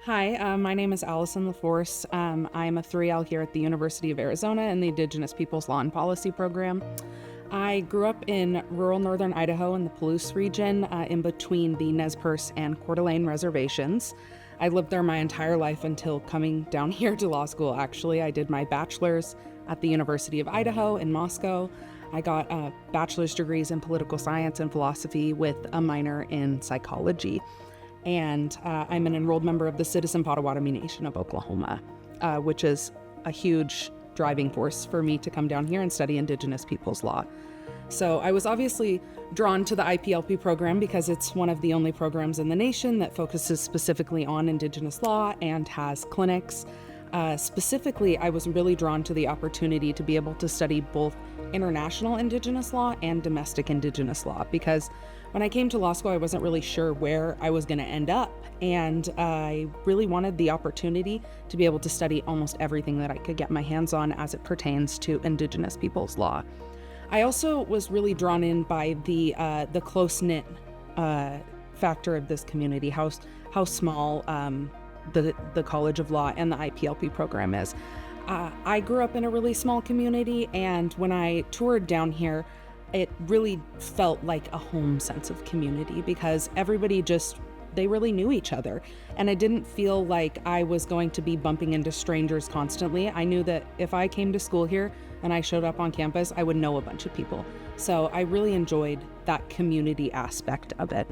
Hi, my name is Allyson LeForce. I'm a 3L here at the University of Arizona in the Indigenous Peoples Law and Policy program. I grew up in rural northern Idaho in the Palouse region, in between the Nez Perce and Coeur d'Alene reservations. I lived there my entire life until coming down here to law school, actually. I did my bachelor's at the University of Idaho in Moscow. I got bachelor's degrees in political science and philosophy with a minor in psychology. And I'm an enrolled member of the Citizen Potawatomi Nation of Oklahoma, which is a huge driving force for me to come down here and study Indigenous peoples law. So I was obviously drawn to the IPLP program because it's one of the only programs in the nation that focuses specifically on Indigenous law and has clinics. Specifically, I was really drawn to the opportunity to be able to study both international Indigenous law and domestic Indigenous law, because when I came to law school, I wasn't really sure where I was going to end up, and I really wanted the opportunity to be able to study almost everything that I could get my hands on as it pertains to Indigenous peoples law. I also was really drawn in by the close-knit factor of this community, how small the College of Law and the IPLP program is. I grew up in a really small community, and when I toured down here, it really felt like a home sense of community because everybody they really knew each other. And I didn't feel like I was going to be bumping into strangers constantly. I knew that if I came to school here and I showed up on campus, I would know a bunch of people. So I really enjoyed that community aspect of it.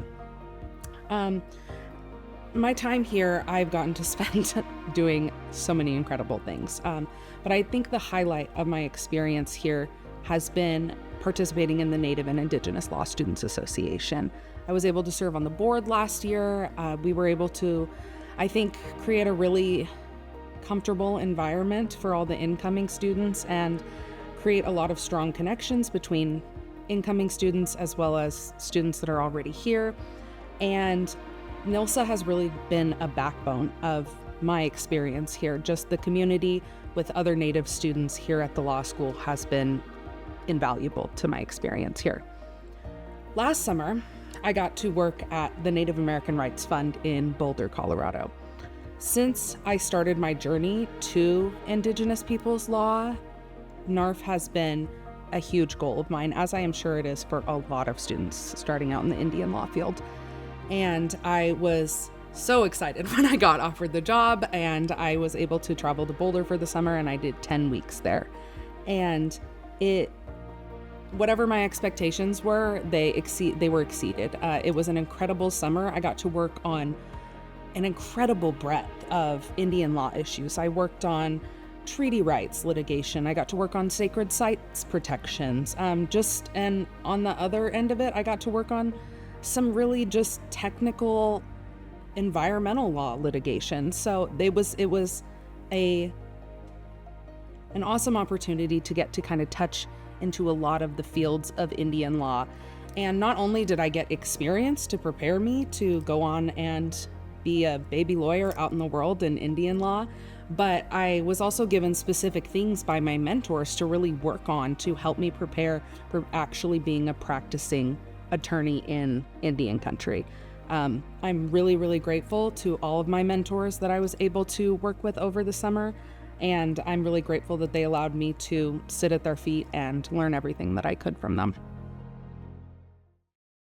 My time here, I've gotten to spend doing so many incredible things. But I think the highlight of my experience here has been participating in the Native and Indigenous Law Students Association. I was able to serve on the board last year. We were able to, I think, create a really comfortable environment for all the incoming students and create a lot of strong connections between incoming students as well as students that are already here. And NILSA has really been a backbone of my experience here. Just the community with other Native students here at the law school has been invaluable to my experience here. Last summer, I got to work at the Native American Rights Fund in Boulder, Colorado. Since I started my journey to Indigenous peoples law, NARF has been a huge goal of mine, as I am sure it is for a lot of students starting out in the Indian law field. And I was so excited when I got offered the job, and I was able to travel to Boulder for the summer, and I did 10 weeks there. And whatever my expectations were, they were exceeded. It was an incredible summer. I got to work on an incredible breadth of Indian law issues. I worked on treaty rights litigation. I got to work on sacred sites protections. And on the other end of it, I got to work on some really just technical environmental law litigation. So it was an awesome opportunity to get to kind of touch into a lot of the fields of Indian law. And not only did I get experience to prepare me to go on and be a baby lawyer out in the world in Indian law, but I was also given specific things by my mentors to really work on to help me prepare for actually being a practicing attorney in Indian country. I'm really, really grateful to all of my mentors that I was able to work with over the summer. And I'm really grateful that they allowed me to sit at their feet and learn everything that I could from them.